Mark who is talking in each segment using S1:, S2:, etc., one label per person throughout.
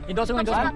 S1: Endorse mo, endorse mo.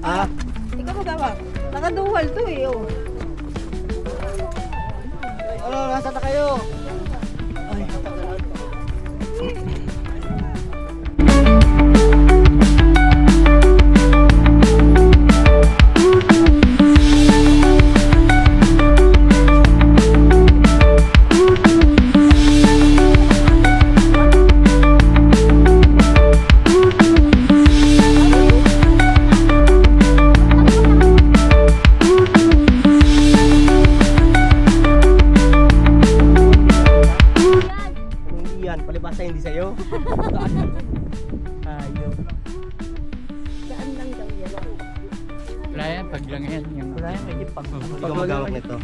S2: Ah? Ikaw magawa. Nakaduwal to eh. Oh.
S3: Ano, nasa na kayo? Ay, palibasa hindi sa'yo. Ayaw.
S2: Saan lang daw yan?
S1: Wala yan, pag lang yan.
S3: Wala yan, hindi pag magawak nito.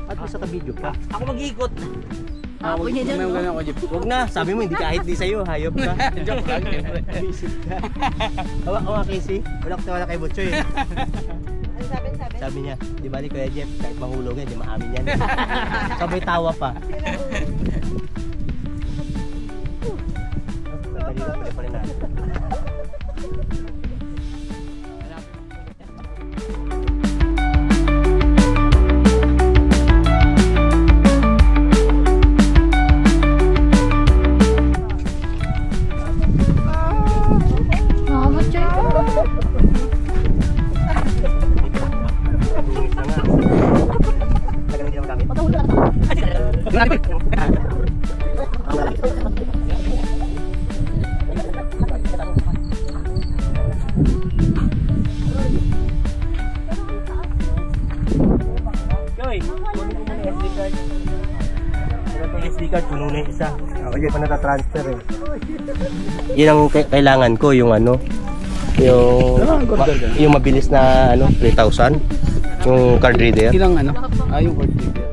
S3: At sa ka-video pa. Ako mag-iikot.
S2: Ako niya dyan, no?
S3: Huwag na, sabi mo hindi kahit di sa'yo, hayop ka.
S1: Joke lang, siyempre.
S3: Isip ka. Hawa ko nga Casey, wala kay Butchoy.
S2: Ano sabi?
S3: Sabi niya, di ba ni Kuya Jeff, kahit mahulog yan, di maamin yan. Sabay tawa pa. Madali lang pala pala natin. SD card, puno na yung isa. Ako dyan pa natatransfer eh. Yan ang kailangan ko, yung ano, yung mabilis na ano, 3,000. Yung card reader.
S1: Ilang ano? Yung card reader.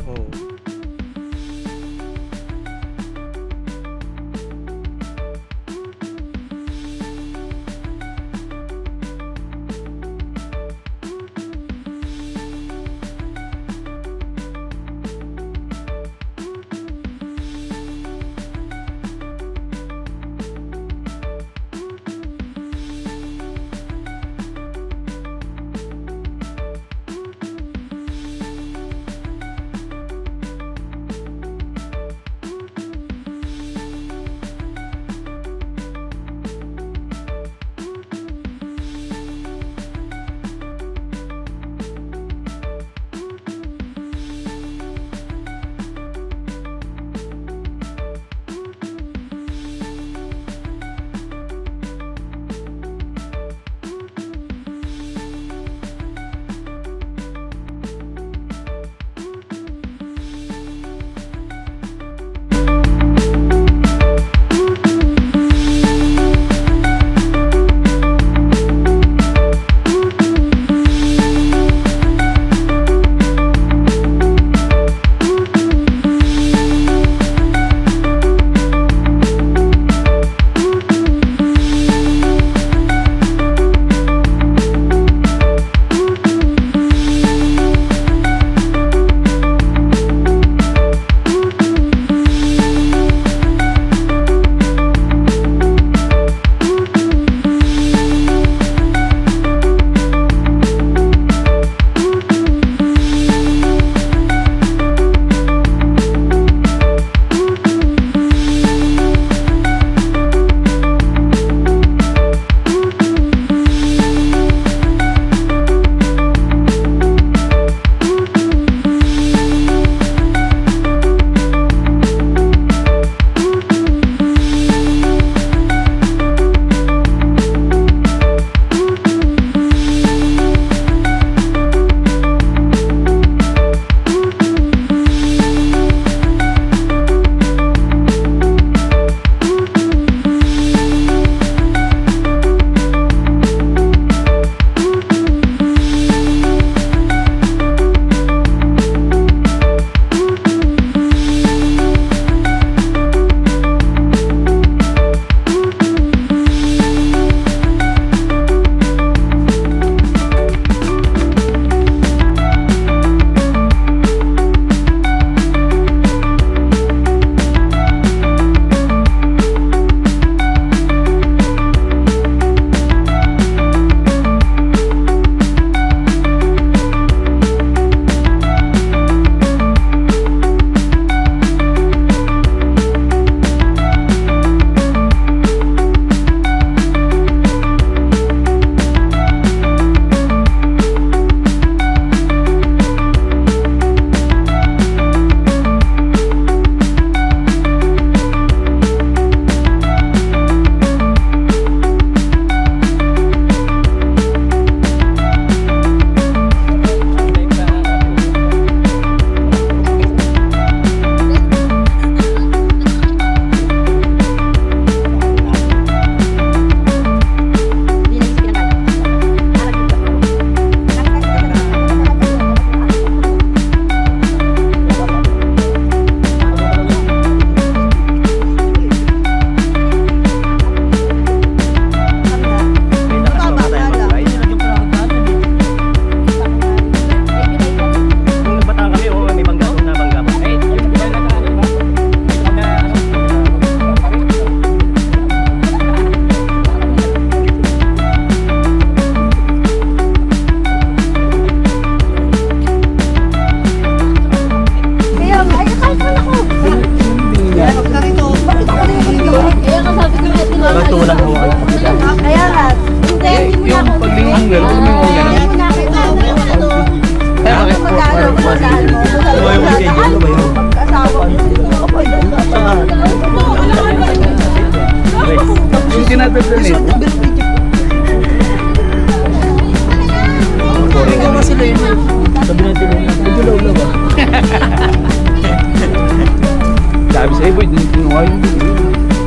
S1: ayun.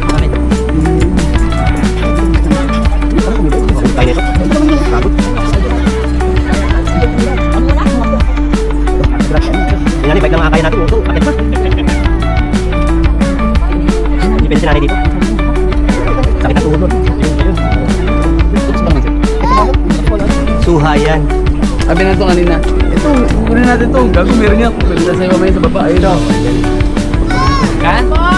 S3: Bakit? Kaya nito? Kabot. Yan ni, bike lang makakaya natin. Ito, akit pa. Hindi pwede sinanay dito. Sakit ang tuhod nun. Suhayan.
S1: Sabi na ito kanina. Ito, kunin natin ito. Gago, meron yan. Pwede na sa'yo mamaya sa baba. Ayun o. Ha?